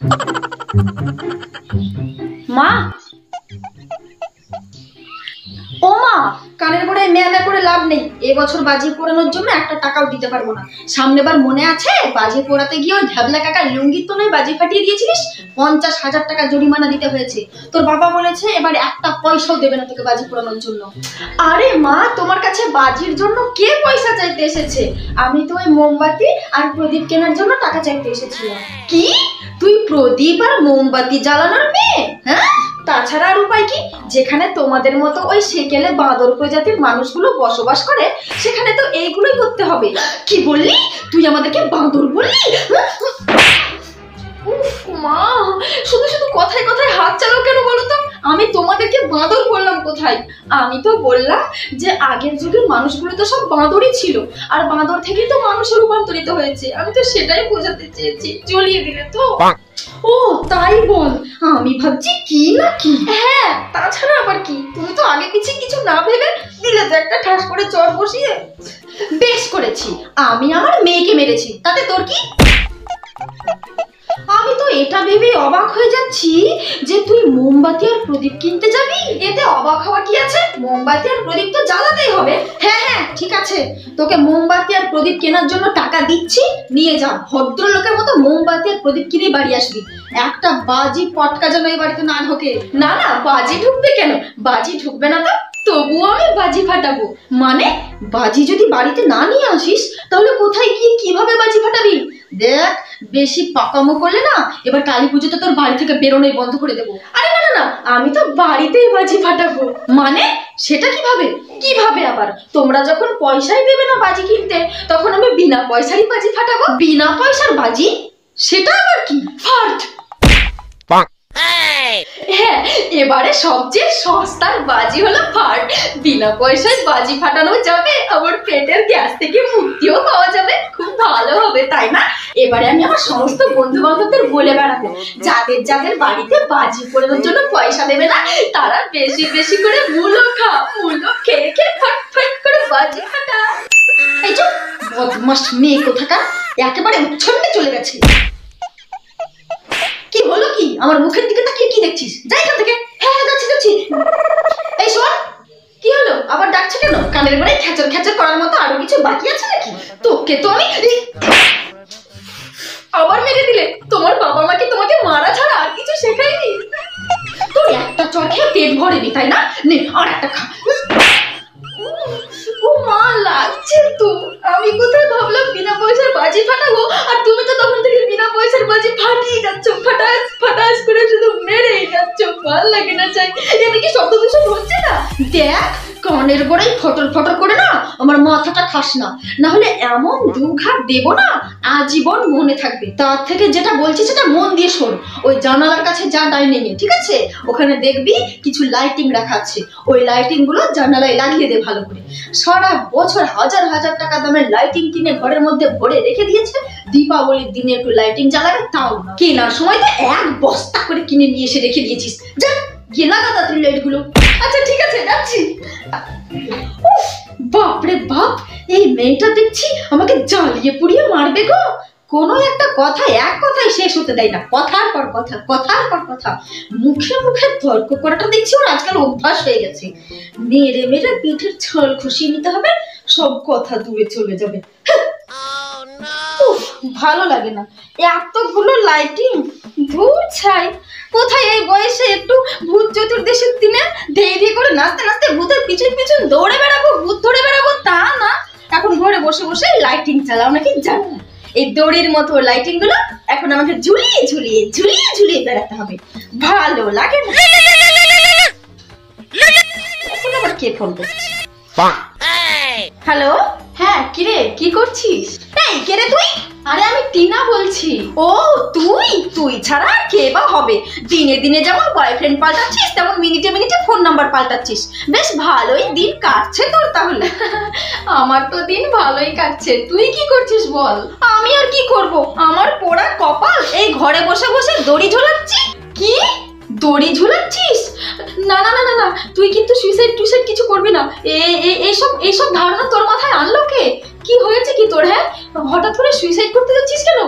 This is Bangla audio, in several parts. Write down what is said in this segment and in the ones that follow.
মা, ও মা, কানের গোড়ায় মেয়া করে লাভ নেই। এবছর বাজি পোড়ানোর জন্য একটা টাকাও দিতে পারবো না। সামনেবার মনে আছে বাজি পোড়াতে গিয়ে ওই ঢ্যাবলা কাকার লুঙ্গির তলায় বাজি ফাটিয়ে দিয়েছিলিস? 50,000 টাকা জরিমানা দিতে হয়েছে। তোর বাবা বলেছে এবার একটা পয়সাও দেবে না তোকে বাজি পোড়ানোর জন্য। আরে মা, তোমার কাছে বাজির জন্য কে পয়সা চাইতে এসেছে? আমি তো ওই মোমবাতি আর প্রদীপ কেনার জন্য টাকা চাইতে এসেছিলাম। কি, তুই প্রদীপ আর মোমবাতি জ্বালানোর মেয়ে? হ্যাঁ, তাছাড়া আর উপায় কি? যেখানে তোমাদের মতো ওই সেকেলে বাঁদর প্রজাতির মানুষগুলো বসবাস করে সেখানে তো এইগুলোই করতে হবে। কি বললি? তুই আমাদেরকে বাঁদর বললি? উফ মা, শুধু শুধু কথায় কথায় হাত চালাও কেন বলো তো? আমি তোমাদেরকে বাঁদর বললাম কোথায়? আমি তো বললাম যে আগের যুগের মানুষগুলো তো সব বাঁদরই ছিল, আর বাঁদর থেকেই তো মানুষে রূপান্তরিত হয়েছে। আমি তো সেটাই বোঝাতে চেয়েছি। জ্বলিয়ে দিলে তো। ও তাই বল, আমি ভাবছি কি না কি। হ্যাঁ, তাছাড়া আবার কি? তুমি তো আগে পিছে কিছু না ভেবে দিলে তো একটা ঠাস করে চর বসিয়ে। বেশ করেছি, আমি আমার মেয়েকে মেরেছি, তাতে তোর কি? আমি তো এটা ভেবে অবাক হয়ে যাচ্ছি যে তুই মোমবাতি আর প্রদীপ কিনতে যাবি। এতে অবাক হওয়া কি আছে? মোমবাতি আর প্রদীপ তো জ্বালাতেই হবে। হ্যাঁ হ্যাঁ ঠিক আছে, তোকে মোমবাতি আর প্রদীপ কেনার জন্য টাকা দিচ্ছি, নিয়ে যা। ভদ্রলোকের মতো মোমবাতি আর প্রদীপ কিনে বাড়ি আসবি। একটা বাজি পটকা যেন এই বাড়িতে না ঢোকে। না না, বাজি ঢুকবে কেন? বাজি ঢুকবে না তো তবুও আমি বাজি ফাটাবো। মানে বাজি যদি বাড়িতে না নিয়ে আসিস তাহলে কোথায় গিয়ে কিভাবে বাজি ফাটাবি? দেখ, বেশি পাকামো করলে না এবার কালী পুজোতে তোর বাড়ি থেকে বেরোনোই বন্ধ করে দেবো। আরে না না না, আমি তো বাড়িতেই বাজি ফাটাবো। মানে সেটা কিভাবে? কিভাবে আবার? তোমরা যখন পয়সাই দেবে না বাজি কিনতে, তখন আমি বিনা পয়সারই বাজি ফাটাবো। বিনা পয়সার বাজি? সেটা আবার কি? ফাট। হ্যাঁ, এবারে সবচেয়ে সস্তার বাজি হলো ফাট। বিনা পয়সায় বাজি ফাটানো যাবে, আবার পেটের গ্যাস থেকে মুক্তিও পাওয়া যাবে। খুব ভালো হবে, তাই না? এবারে আমি আমার সমস্ত বন্ধু বান্ধবদের বলে বেড়াবো, যাদের যাদের বাড়িতে বাজি পোড়ানোর জন্য পয়সা দেবে না তারা বেশি বেশি করে মূলো খা। মূলো খেয়ে খেয়ে ফট ফট করে বাজি ফাটা। এই চুপ, বদমাশ মেয়ে কোথাকার, একেবারে উচ্ছন্নে চলে গেছে। কি হলো কি? আমার মুখের দিকে তাকিয়ে কি দেখছিস? যাই এখান থেকে। হ্যাঁ হ্যাঁ যাচ্ছি যাচ্ছি। এই শোন, কি হলো? আবার ডাকছে কেন? কানের গোড়ায় খ্যাচর খ্যাচর করার মতো আরো কিছু বাকি আছে নাকি? তোকে তো আমি আবার মেরে দিলে। তোমার বাবা মাকে তোমাকে মারা ছাড়া আর কিছু শেখায়নি? তুই একটা চর খেয়ে পেট ভরেনি তাই না? নে আর একটা খা। ও মা, লাগছে তো। আমি কোথায় ভাবলাম বিনা পয়সার বাজি ফাটাবো, আর তুমি তো তখন থেকে বিনা পয়সার বাজি ফাটিয়ে যাচ্ছ। ফাটাস ফাটাস করে শুধু মেরেই যাচ্ছ। ভাল লাগে না চাই। এতে কি শব্দ দূষণ হচ্ছে না? দেখ, কানের গোড়ায় ফটর ফটর করে না আমার মাথাটা খাস না, না হলে এমন দুঘাত দেব না আজীবন মনে থাকবে। তার থেকে যেটা বলছি সেটা মন দিয়ে শোন। ওই জানালার কাছে যা ডাইনিং এ, ঠিক আছে? ওখানে দেখবি কিছু লাইটিং রাখা আছে। ওই লাইটিং গুলো জানালায় লাগিয়ে দে ভালো করে। সারা বছর হাজার হাজার টাকা দামের লাইটিং কিনে ঘরের মধ্যে ভরে রেখে দিয়েছে। দীপাবলির দিনে একটু লাইটিং জ্বালাবে তাও না। কেনার সময় তো এক বস্তা করে কিনে নিয়ে এসে রেখে দিয়েছিস। যা গিয়ে লাগা তাড়াতাড়ি লাইট গুলো। আচ্ছা ঠিক আছে, যাচ্ছি। বাপরে বাপ, এই মেয়েটা দেখছি আমাকে জ্বালিয়ে পুড়িয়ে মারবে গো। কোনো একটা কথা এক কথায় শেষ হতে দেয় না, কথার পর কথা কথার পর কথা। মুখে মুখে তর্ক করাটা দেখছি ওর আজকাল অভ্যাস হয়ে গেছে। মেরে মেরে পিঠের ছাল খুশিয়ে নিতে হবে, সব কথা দূরে চলে যাবে। ভালো লাগে না এতগুলো লাইটিং। ধুর ছাই, কোথায় এই বয়সে একটু ভূত চতুর্দশীর দিনে ধেয়ে ধেয়ে করে নাচতে নাচতে ভূতের পিছন পিছন দৌড়ে বেড়াবো, ভূত ধরে বেড়াবো, তা না। এখন ঘরে বসে বসে লাইটিং চালাও নাকি জানো না? এই দড়ির মতো লাইটিং গুলো এখন আমাকে ঝুলিয়ে ঝুলিয়ে ঝুলিয়ে ঝুলিয়ে বেড়াতে হবে। ভালো লাগে না। এখন আবার কে ফোন করছে? হ্যালো, হ্যাঁ কিরে, কি করছিস? এই কে রে তুই? আরে আমি টিনা বলছি। ও তুই? তুই ছাড়া কে বা হবে? দিনে দিনে যেমন বয়ফ্রেন্ড পাল্টাচ্ছিস তেমন মিনিটে মিনিটে ফোন নাম্বার পাল্টাচ্ছিস। বেশ ভালোই দিন কাটছে তোর তাহলে। আমার তো দিন ভালোই কাটছে। তুই কি করছিস বল? আমি আর কি করব, আমার পোড়া কপাল। এই ঘরে বসে বসে দড়ি ঝোলাচ্ছি। কি দড়ি ঝুলাচ্ছিস? না না না না না, তুই কিন্তু সুইসাইড টুইসাইড কিছু করবি না। এইসব ধারণা তোর মাথায় আনলো কে? কি হয়েছে কি তোর? হ্যাঁ, হঠাৎ করে সুইসাইড করতে যাচ্ছিস কেন?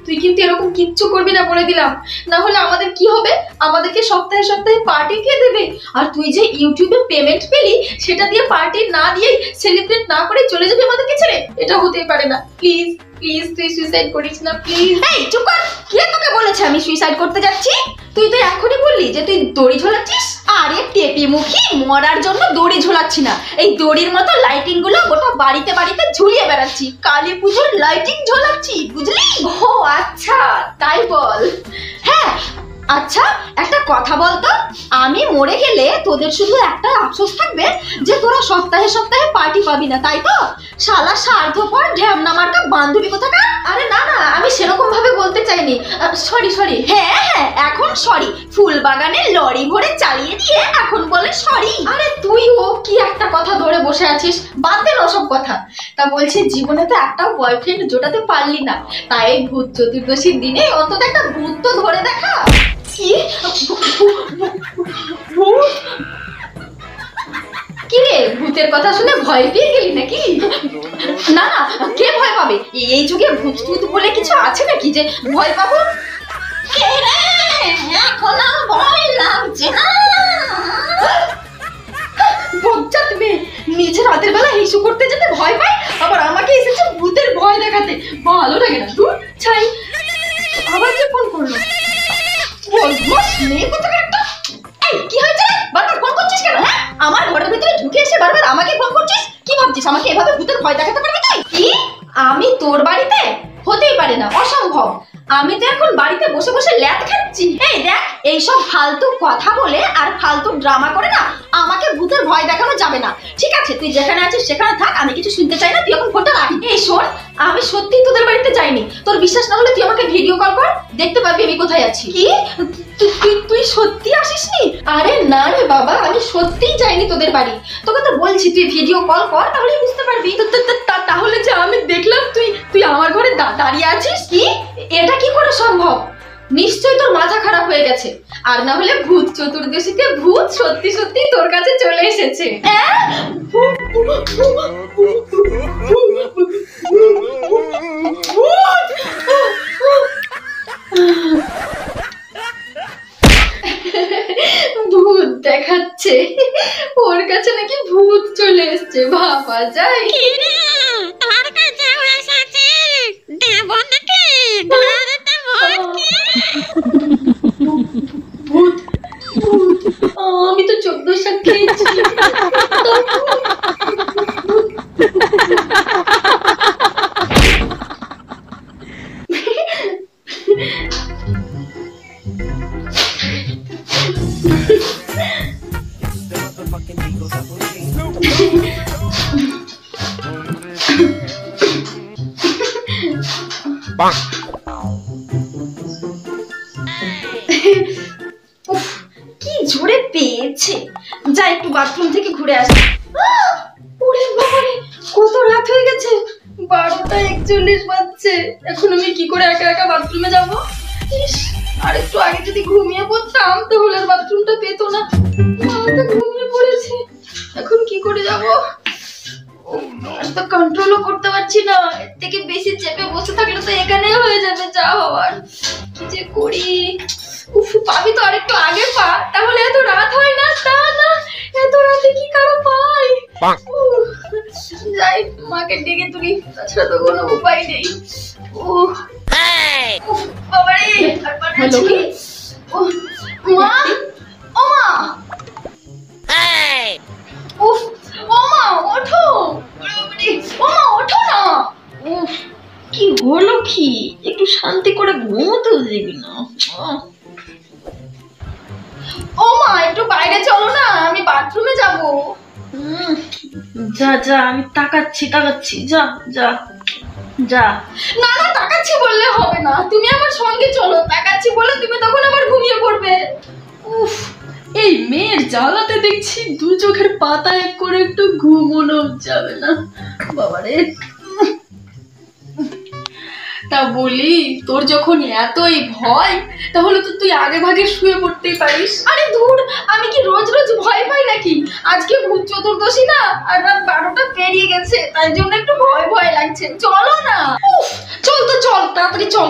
তুই কিন্তু এরকম কিচ্ছু করবি না বলে দিলাম, না হলে আমাদের কি হবে? আমাদেরকে সপ্তাহে সপ্তাহে পার্টি কে দেবে? আর তুই যে ইউটিউবে পেমেন্ট পেলি সেটা দিয়ে পার্টি না দিয়েই, সেলিব্রেট না করে চলে যাবি আমাদেরকে ছেড়ে? এটা হতেই পারে না। প্লিজ প্লিজ তুই সুইসাইড করিস না প্লিজ। এই চুপ কর, কে তোকে বলেছে আমি সুইসাইড করতে যাচ্ছি? তুই তো এখনই বললি যে তুই দড়ি ঝোলাচ্ছিস। আরে টেপি মুখী, মরার জন্য দড়ি ঝোলাচ্ছি না, এই দড়ির মতো লাইটিং গুলো গোটা বাড়িতে বাড়িতে ঝুলিয়ে বেড়াচ্ছি, কালী পুজোর লাইটিং ঝোলাচ্ছি, বুঝলি? ও আচ্ছা তাই বল। হ্যাঁ আচ্ছা একটা কথা বলতো, আমি মরে গেলে তোদের শুধু একটা আফসোস থাকবে যে তোরা সপ্তাহে সপ্তাহে পার্টি পাবি না, তাই তো? শালা স্বার্থপর ঢ্যামনা মার্কা বান্ধবী কোথাকার। আরে না না, আমি সেরকম ভাবে বলতে চাইনি, সরি সরি। হ্যাঁ হ্যাঁ এখন সরি, ফুল বাগানে লরি ভরে চালিয়ে দিয়ে এখন বলে সরি। আরে তুই ও কি একটা কথা ধরে বসে আছিস, বাদ দে ওসব কথা। তা বলছি জীবনে তো একটা বয়ফ্রেন্ড জোটাতে পারলি না, তাই ভূত চতুর্দশীর দিনে অন্তত একটা ভূত তো ধরে দেখা। কি রে, ভূতের কথা শুনে ভয় পেয়ে গেলি নাকি? না না, কে ভয় পাবে? এই যুগে ভূত টুত বলে কিছু আছে নাকি যে ভয় পাবো? এখন আর ভয় লাগছে না। বজ্জাত মেয়ে, নিজে রাতের বেলা হিসু করতে যেতে ভয় পায়, আবার আমাকে এসেছে ভূতের ভয় দেখাতে। ভালো লাগে না, দূর ছাই। আবার কে ফোন করলো? কি হয়েছে? বারবার ফোন করছিস কেন? হ্যাঁ, আমার ঘরের ভিতরে ঢুকে এসে বারবার আমাকে ফোন করছিস। কি ভাবছিস আমাকে এভাবে ভূতের ভয় দেখাতে পারবি তুই? কি আমি তোর বাড়িতে? হতেই পারে না, অসম্ভব। আমি তো এখন বাড়িতে বসে বসে ল্যাদ খাচ্ছি। এই দেখ, এইসব ফালতু কথা বলে আর ফালতু ড্রামা করে না আমাকে ভূতের ভয় দেখানো যাবে না। ঠিক আছে, তুই যেখানে আছিস সেখানে থাক, আমি কিছু শুনতে চাই না, তুই এখন ফোনটা রাখ। এই শোন, আমি সত্যি তোদের বাড়িতে যাইনি। তোর বিশ্বাস না হলে তুই আমাকে ভিডিও কল কর, দেখতে পাবি আমি কোথায় আছি। কি তুই সত্যি আসিসনি? আরে না রে বাবা, আমি সত্যিই যাইনি তোদের বাড়ি। তোকে তো বলছি তুই ভিডিও কল কর, তাহলেই বুঝতে পারবি। তাহলে যে আমি দেখলাম তুই আমার ঘরে দাঁড়িয়ে আছিস, কি এটা কি করে সম্ভব? নিশ্চয়ই তোর মাথা খারাপ হয়ে গেছে, আর না হলে ভূত চতুর্দশীতে ভূত সত্যি সত্যি তোর কাছে চলে এসেছে। ভূত দেখাচ্ছে, ওর কাছে নাকি ভূত চলে এসছে, ভাবা যায়? ভূত ভূত, আমি তো 14 শাক খেয়েছি। কি জোরে পেয়েছে, যা একটু বাথরুম থেকে ঘুরে আসি। ওরে বাবারে, কত রাত হয়ে গেছে, 12:41 বাজছে। এখন আমি কি করে একা একা বাথরুমে যাবো? আর একটু আগে যদি ঘুমিয়ে পড়তাম তাহলে আর বাথরুমটা পেতো না। আমি তো ঘুমিয়ে পড়েছি, এখন কি করে যাবো? তো কন্ট্রোলও করতে পারছি না, এর থেকে বেশি চেপে বসে থাকলে তো এখানে হয়ে যাবে যা হওয়ার। কি যে করি? উফ, পাবি তো আরেকটু আগে পা, তাহলে এত রাত হয় না। তা না, এত রাতে কি কারো পায়? যাই, মাকে ডেকে তুলি, তাছাড়া তো কোনো উপায় নেই। বাবারে, আর পারছি কি? মা, ও মা, উফ, ও মা ওঠো, ও মা ওঠো না। উফ, কি হলো কি? একটু শান্তি করে ঘুমোতে দিবি না? ও মা, একটু বাইরে চলো না, আমি বাথরুমে যাব। যা যা, আমি তাকাচ্ছি, যা যা যা। না না, তাকাচ্ছি বললে হবে না, তুমি আমার সঙ্গে চলো। তাকাচ্ছি বলে তুমি তখন আবার ঘুমিয়ে পড়বে। উফ, এই মেয়ের জ্বালাতে দেখছি দু চোখের পাতা এক করে একটু ঘুমোনো যাবে না। বাবারে, তা বলি, তোর যখন এতই ভয় তাহলে তো তুই আগে ভাগে শুয়ে পড়তেই পারিস। আরে ধুর, আমি কি রোজ রোজ ভয় পাই নাকি? আজকে ভূত চতুর্দশী না, আর রাত 12টা পেরিয়ে গেছে, তাই জন্য একটু ভয় ভয় লাগছে। চলো না। উফ, চল তো চল, তাড়াতাড়ি চল।